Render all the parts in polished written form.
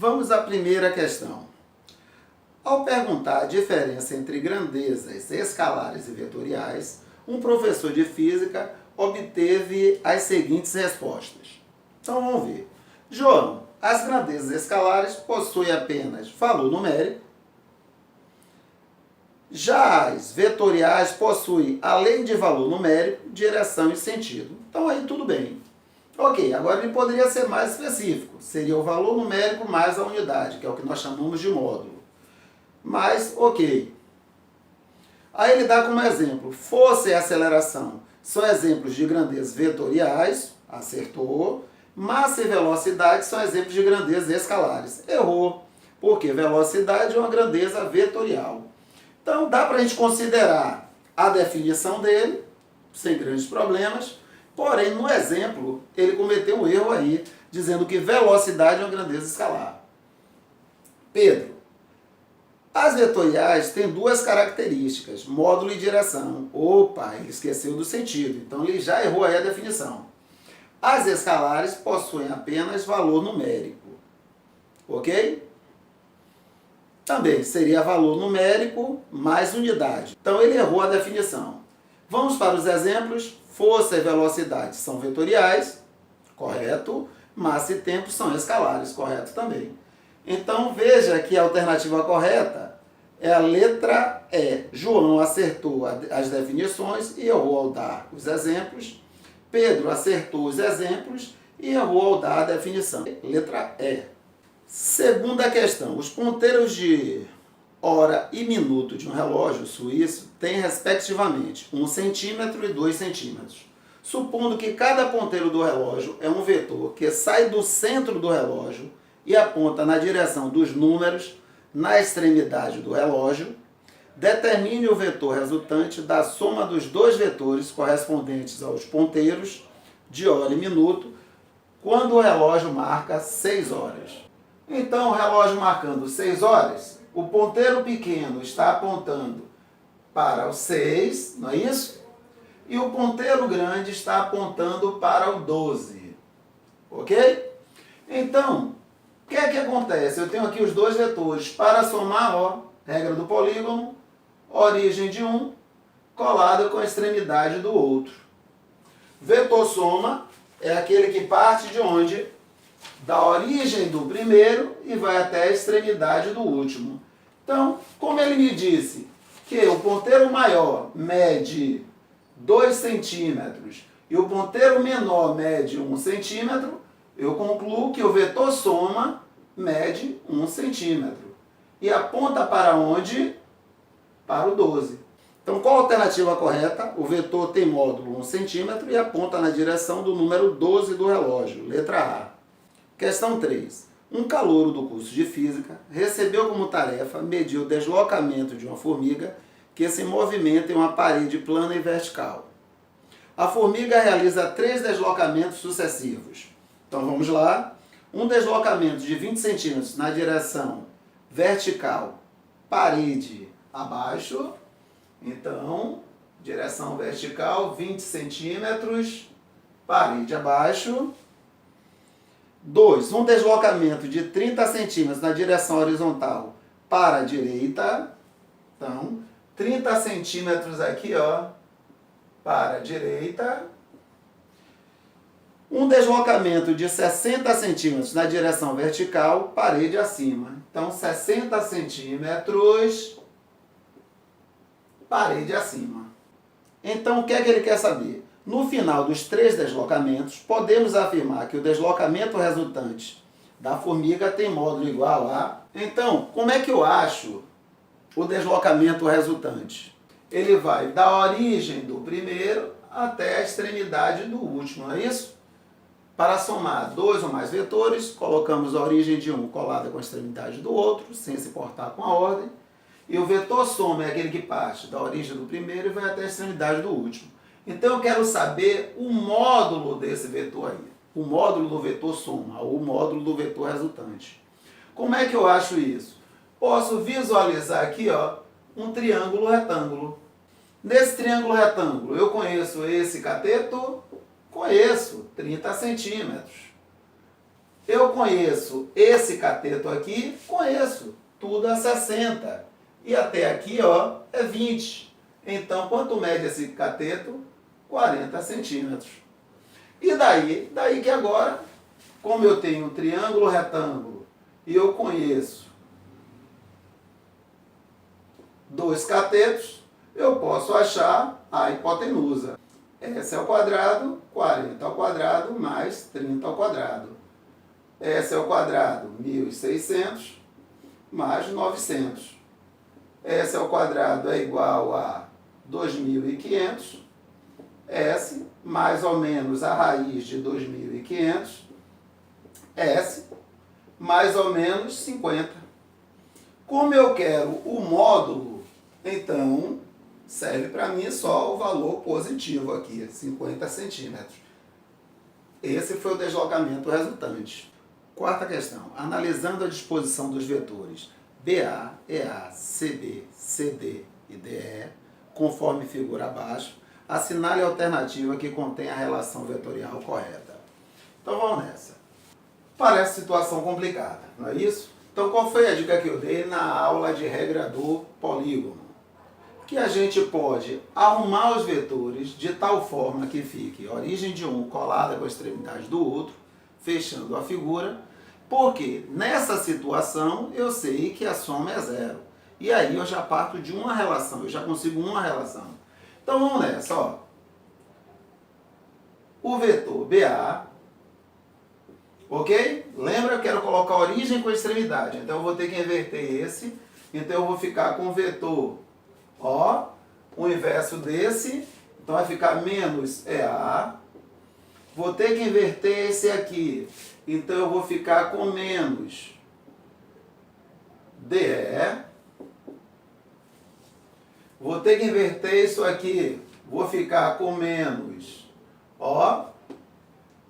Vamos à primeira questão. Ao perguntar a diferença entre grandezas escalares e vetoriais, um professor de física obteve as seguintes respostas. Então vamos ver. João, as grandezas escalares possuem apenas valor numérico. Já as vetoriais possuem, além de valor numérico, direção e sentido. Então aí tudo bem. Ok, agora ele poderia ser mais específico. Seria o valor numérico mais a unidade, que é o que nós chamamos de módulo. Mas, ok. Aí ele dá como exemplo, força e aceleração são exemplos de grandezas vetoriais, acertou. Massa e velocidade são exemplos de grandezas escalares, errou. Porque velocidade é uma grandeza vetorial. Então dá para a gente considerar a definição dele, sem grandes problemas. Porém, no exemplo, ele cometeu um erro aí, dizendo que velocidade é uma grandeza escalar. Pedro, as vetoriais têm duas características, módulo e direção. Opa, ele esqueceu do sentido, então ele já errou aí a definição. As escalares possuem apenas valor numérico. Ok? Também seria valor numérico mais unidade. Então ele errou a definição. Vamos para os exemplos. Força e velocidade são vetoriais, correto. Massa e tempo são escalares, correto também. Então veja que a alternativa correta é a letra E. João acertou as definições e errou ao dar os exemplos. Pedro acertou os exemplos e errou ao dar a definição. Letra E. Segunda questão. Os ponteiros de hora e minuto de um relógio suíço têm, respectivamente, 1 centímetro e 2 centímetros. Supondo que cada ponteiro do relógio é um vetor que sai do centro do relógio e aponta na direção dos números na extremidade do relógio, determine o vetor resultante da soma dos dois vetores correspondentes aos ponteiros de hora e minuto quando o relógio marca 6 horas. Então, o relógio marcando 6 horas, o ponteiro pequeno está apontando para o 6, não é isso? E o ponteiro grande está apontando para o 12. Ok? Então, o que é que acontece? Eu tenho aqui os dois vetores. Para somar, ó, regra do polígono, origem de um colada com a extremidade do outro. Vetor soma é aquele que parte de onde? Da origem do primeiro e vai até a extremidade do último. Então, como ele me disse que o ponteiro maior mede 2 centímetros e o ponteiro menor mede 1 centímetro, eu concluo que o vetor soma mede 1 centímetro. E aponta para onde? Para o 12. Então, qual a alternativa correta? O vetor tem módulo 1 centímetro e aponta na direção do número 12 do relógio, letra A. Questão 3. Um calouro do curso de Física recebeu como tarefa medir o deslocamento de uma formiga que se movimenta em uma parede plana e vertical. A formiga realiza 3 deslocamentos sucessivos. Então vamos lá. Um deslocamento de 20 centímetros na direção vertical, parede abaixo. Então, direção vertical, 20 centímetros, parede abaixo. 2. Um deslocamento de 30 centímetros na direção horizontal para a direita. Então, 30 centímetros aqui, ó, para a direita. Um deslocamento de 60 centímetros na direção vertical, parede acima. Então, 60 centímetros, parede acima. Então, o que é que ele quer saber? No final dos 3 deslocamentos, podemos afirmar que o deslocamento resultante da formiga tem módulo igual a... Então, como é que eu acho o deslocamento resultante? Ele vai da origem do primeiro até a extremidade do último, não é isso? Para somar 2 ou mais vetores, colocamos a origem de um colada com a extremidade do outro, sem se importar com a ordem. E o vetor soma é aquele que parte da origem do primeiro e vai até a extremidade do último. Então eu quero saber o módulo desse vetor aí. O módulo do vetor soma, ou o módulo do vetor resultante. Como é que eu acho isso? Posso visualizar aqui, ó, um triângulo retângulo. Nesse triângulo retângulo, eu conheço esse cateto? Conheço, 30 centímetros. Eu conheço esse cateto aqui? Conheço. Tudo é 60. E até aqui, ó, é 20. Então, quanto mede esse cateto? 40 centímetros. E daí? Daí que agora, como eu tenho um triângulo retângulo e eu conheço dois catetos, eu posso achar a hipotenusa. S ao quadrado, 40 ao quadrado, mais 30 ao quadrado. S ao quadrado, 1.600, mais 900. S ao quadrado é igual a 2.500. S, mais ou menos a raiz de 2.500. S, mais ou menos 50. Como eu quero o módulo, então serve para mim só o valor positivo aqui, 50 centímetros. Esse foi o deslocamento resultante. Quarta questão. Analisando a disposição dos vetores BA, EA, CB, CD e DE, conforme figura abaixo, assinale a alternativa que contém a relação vetorial correta. Então vamos nessa. Parece situação complicada, não é isso? Então qual foi a dica que eu dei na aula de regra do polígono? Que a gente pode arrumar os vetores de tal forma que fique a origem de um colada com a extremidade do outro, fechando a figura, porque nessa situação eu sei que a soma é zero. E aí eu já parto de uma relação, eu já consigo uma relação. Então vamos nessa, ó. O vetor BA, ok? Lembra, eu quero colocar a origem com a extremidade, então eu vou ter que inverter esse, então eu vou ficar com o vetor, ó, o inverso desse, então vai ficar menos EA. Vou ter que inverter esse aqui, então eu vou ficar com menos DE. Vou ter que inverter isso aqui, vou ficar com menos, ó,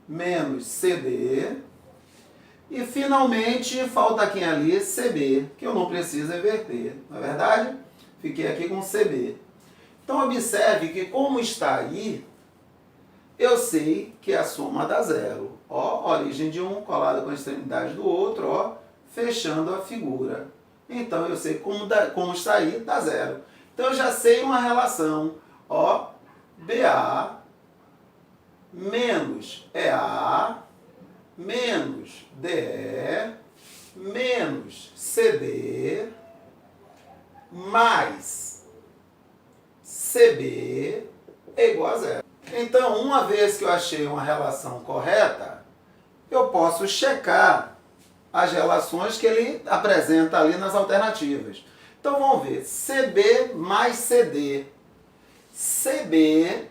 menos CD. E finalmente falta aqui ali CB, que eu não preciso inverter, não é verdade? Fiquei aqui com CB. Então observe que como está aí, eu sei que a soma dá zero. Ó, origem de um colada com a extremidade do outro, ó, fechando a figura. Então eu sei como está aí, dá zero. Então eu já sei uma relação, ó, BA menos EA menos DE menos CD mais CB é igual a zero. Então, uma vez que eu achei uma relação correta, eu posso checar as relações que ele apresenta ali nas alternativas. Então, vamos ver. CB mais CD. CB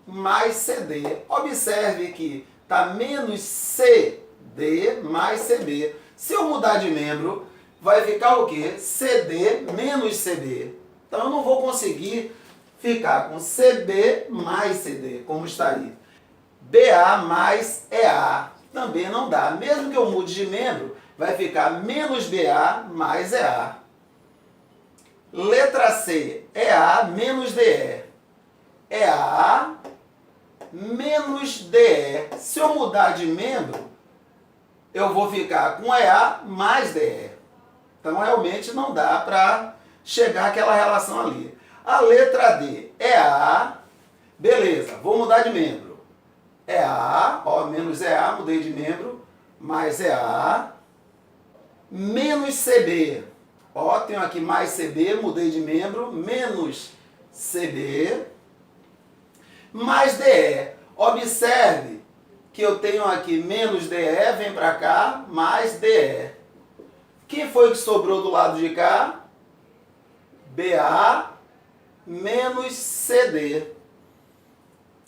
mais CD. Observe que está menos CD mais CB. Se eu mudar de membro, vai ficar o quê? CD menos CB. Então, eu não vou conseguir ficar com CB mais CD, como está aí. BA mais EA. Também não dá. Mesmo que eu mude de membro, vai ficar menos BA mais EA. Letra C. EA menos DE. EA menos DE. Se eu mudar de membro, eu vou ficar com EA mais DE. Então, realmente não dá para chegar àquela relação ali. A letra D, EA, beleza, vou mudar de membro. EA, ó, menos EA, mudei de membro, mais EA, menos CB. Ó, tenho aqui mais CB, mudei de membro, menos CB, mais DE. Observe que eu tenho aqui menos DE, vem para cá, mais DE. Quem foi que sobrou do lado de cá? BA menos CD.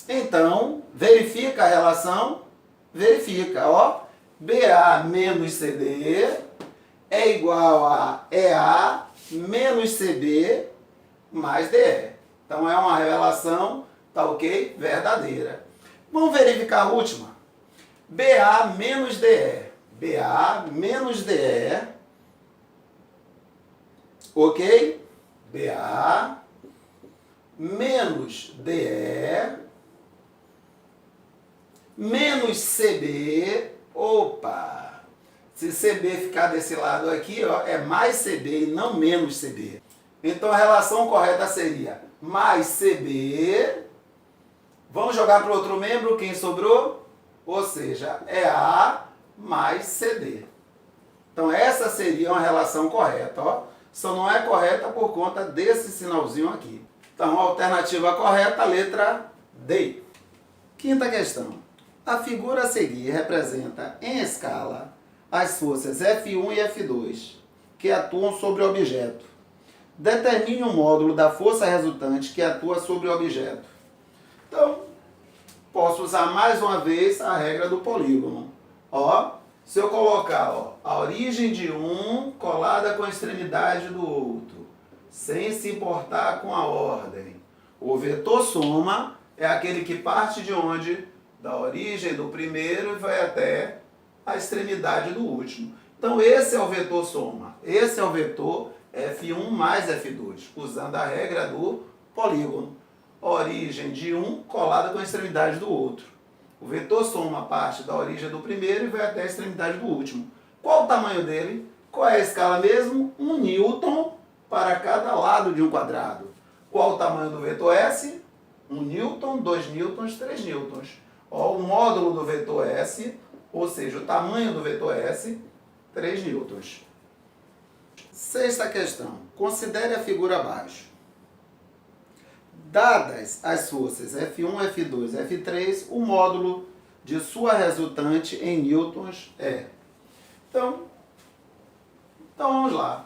Então, verifica a relação? Verifica, ó. BA menos CD é igual a EA menos CB mais DE. Então, é uma relação, tá ok? Verdadeira. Vamos verificar a última. BA menos DE. BA menos DE. Ok? BA menos DE menos CB, Opa! Se CB ficar desse lado aqui, ó, é mais CB e não menos CB. Então a relação correta seria mais CB. Vamos jogar para o outro membro, quem sobrou? Ou seja, é A mais CD. Então essa seria uma relação correta, ó. Só não é correta por conta desse sinalzinho aqui. Então a alternativa correta, letra D. Quinta questão. A figura a seguir representa em escala as forças F1 e F2 que atuam sobre o objeto. Determine o módulo da força resultante que atua sobre o objeto. Então, posso usar mais uma vez a regra do polígono. Ó, se eu colocar a origem de um colada com a extremidade do outro, sem se importar com a ordem, o vetor soma é aquele que parte de onde? Da origem do primeiro e vai até a extremidade do último. Então esse é o vetor soma. Esse é o vetor F1 mais F2, usando a regra do polígono. Origem de um colada com a extremidade do outro. O vetor soma parte da origem do primeiro e vai até a extremidade do último. Qual o tamanho dele? Qual é a escala mesmo? 1 newton para cada lado de um quadrado. Qual o tamanho do vetor S? 1 newton, 2 newtons, 3 newtons. Ó, o módulo do vetor S, ou seja, o tamanho do vetor S, 3 newtons. Sexta questão. Considere a figura abaixo. Dadas as forças F1, F2, F3, o módulo de sua resultante em newtons é. Então vamos lá.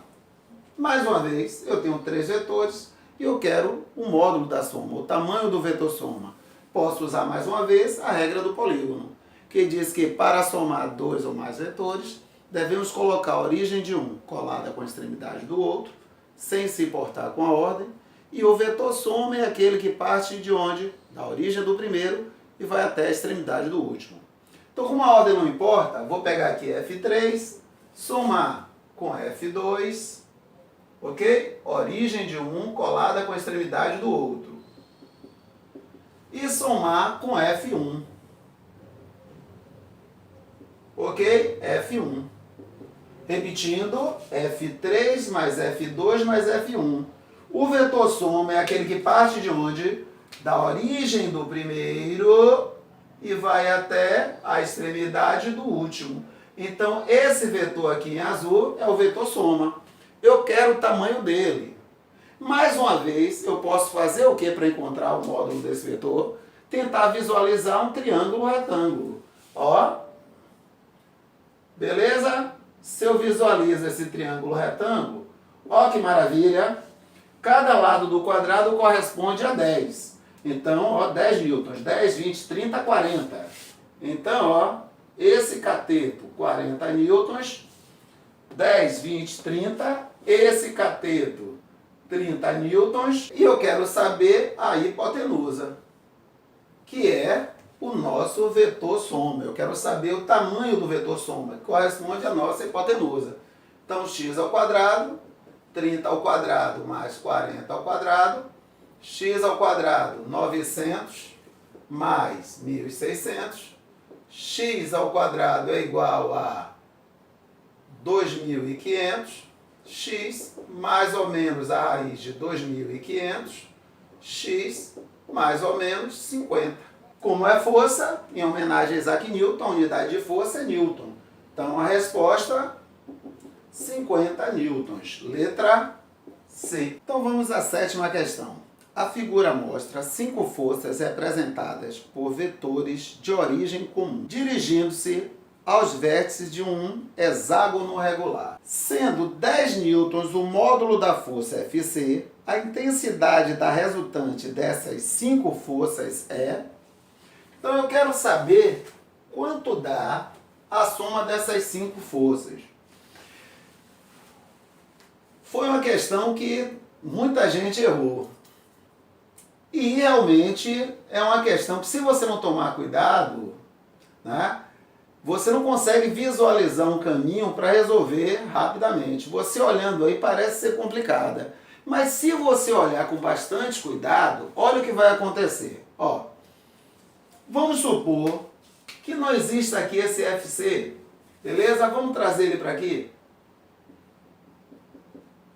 Mais uma vez, eu tenho 3 vetores e eu quero o módulo da soma, o tamanho do vetor soma. Posso usar mais uma vez a regra do polígono, que diz que para somar 2 ou mais vetores, devemos colocar a origem de um colada com a extremidade do outro, sem se importar com a ordem, e o vetor soma é aquele que parte de onde? Da origem do primeiro e vai até a extremidade do último. Então, como a ordem não importa, vou pegar aqui F3, somar com F2, ok? Origem de um colada com a extremidade do outro. E somar com F1. Ok? F1. Repetindo, F3 mais F2 mais F1. O vetor soma é aquele que parte de onde? Da origem do primeiro e vai até a extremidade do último. Então, esse vetor aqui em azul é o vetor soma. Eu quero o tamanho dele. Mais uma vez, eu posso fazer o que para encontrar o módulo desse vetor? Tentar visualizar um triângulo retângulo. Ó. Beleza? Se eu visualizo esse triângulo retângulo, ó que maravilha. Cada lado do quadrado corresponde a 10. Então, ó, 10 newtons. 10, 20, 30, 40. Então, ó, esse cateto, 40 newtons. 10, 20, 30. Esse cateto, 30 newtons. E eu quero saber a hipotenusa, que é o nosso vetor soma. Eu quero saber o tamanho do vetor soma, que corresponde à nossa hipotenusa. Então, x ao quadrado, 30 ao quadrado mais 40 ao quadrado, x ao quadrado, 900 mais 1.600, x ao quadrado é igual a 2.500, x mais ou menos a raiz de 2.500, x mais ou menos 50. Como é força, em homenagem a Isaac Newton, a unidade de força é Newton. Então a resposta, 50 newtons. Letra C. Então vamos à sétima questão. A figura mostra 5 forças representadas por vetores de origem comum, dirigindo-se aos vértices de um hexágono regular. Sendo 10 newtons o módulo da força Fc, a intensidade da resultante dessas 5 forças é... Então eu quero saber quanto dá a soma dessas 5 forças. Foi uma questão que muita gente errou. E realmente é uma questão que, se você não tomar cuidado, né, você não consegue visualizar um caminho para resolver rapidamente. Você olhando aí parece ser complicada. Mas se você olhar com bastante cuidado, olha o que vai acontecer. Ó, vamos supor que não exista aqui esse FC. Beleza? Vamos trazer ele para aqui.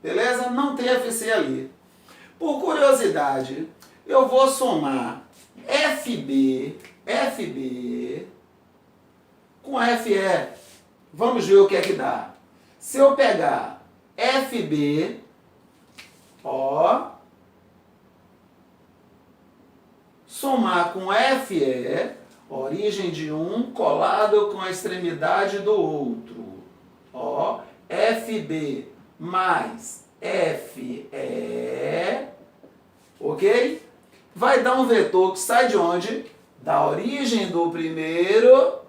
Beleza? Não tem FC ali. Por curiosidade, eu vou somar FB com FE. Vamos ver o que é que dá. Se eu pegar FB, ó, somar com FE, origem de um colado com a extremidade do outro. Ó, FB mais FE, ok? Vai dar um vetor que sai de onde? Da origem do primeiro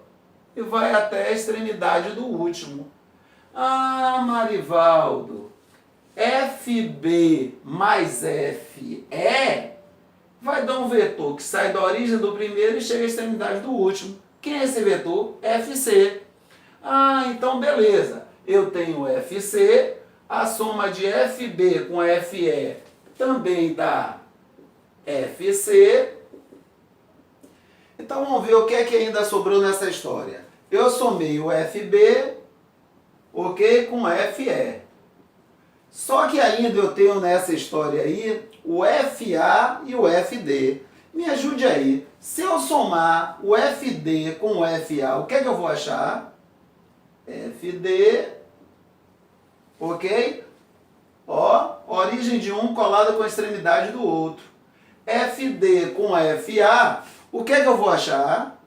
e vai até a extremidade do último. Ah, Marivaldo, FB mais FE vai dar um vetor que sai da origem do primeiro e chega à extremidade do último. Quem é esse vetor? FC. Ah, então beleza. Eu tenho FC, a soma de FB com FE também dá FC. Então vamos ver o que é que ainda sobrou nessa história. Eu somei o FB, ok, com FE. Só que ainda eu tenho nessa história aí o FA e o FD. Me ajude aí. Se eu somar o FD com o FA, o que é que eu vou achar? FD, ok? Ó, origem de um colada com a extremidade do outro. FD com FA, o que é que eu vou achar?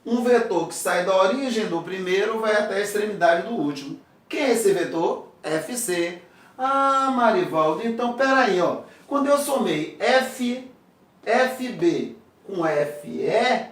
Um vetor que sai da origem do primeiro vai até a extremidade do último. Quem é esse vetor? FC. Ah, Marivaldo, então peraí, ó. Quando eu somei FB com FE,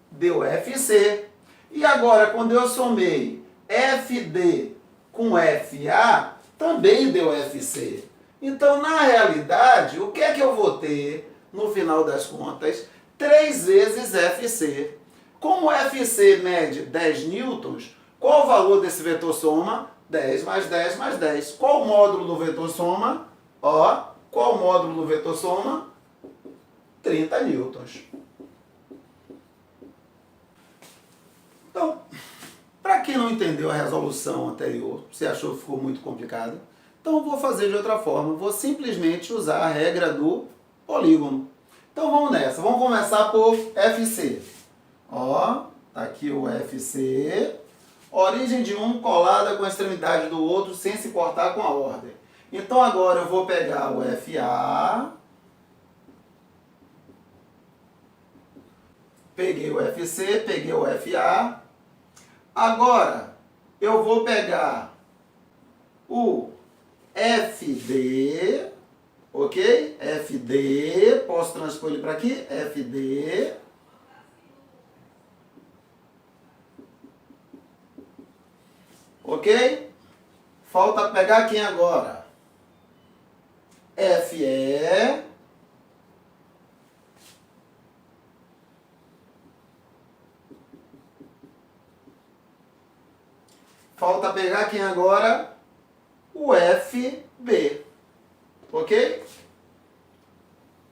deu FC. E agora, quando eu somei FD com FA, também deu FC. Então, na realidade, o que é que eu vou ter, no final das contas? 3 vezes FC. Como o FC mede 10 newtons, qual o valor desse vetor soma? 10 mais 10 mais 10. Qual o módulo do vetor soma? Ó, qual o módulo do vetor soma? 30 newtons. Então, para quem não entendeu a resolução anterior, você achou que ficou muito complicado, então eu vou fazer de outra forma. Vou simplesmente usar a regra do polígono. Então vamos nessa. Vamos começar por FC. Ó, tá aqui o FC. Origem de um colada com a extremidade do outro sem se importar com a ordem. Então agora eu vou pegar o FA. Peguei o FC, peguei o FA. Agora eu vou pegar o FD, ok? FD, posso transpor ele para aqui? FD. Ok? Falta pegar quem agora? FE. Falta pegar quem agora? O FB. Ok?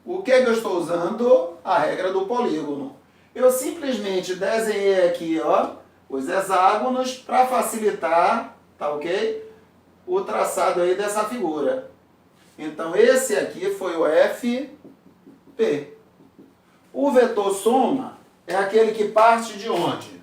O que é que eu estou usando? A regra do polígono. Eu simplesmente desenhei aqui, ó, os hexágonos para facilitar, tá ok? O traçado aí dessa figura. Então esse aqui foi o FP. O vetor soma é aquele que parte de onde?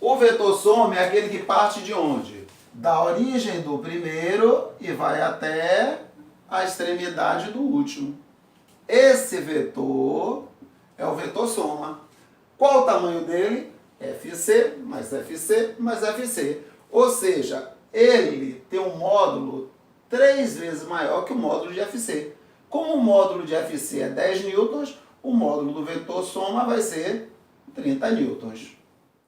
O vetor soma é aquele que parte de onde? Da origem do primeiro e vai até a extremidade do último. Esse vetor é o vetor soma. Qual o tamanho dele? FC mais FC mais FC. Ou seja, ele tem um módulo 3 vezes maior que o módulo de FC. Como o módulo de FC é 10 newtons, o módulo do vetor soma vai ser 30 newtons.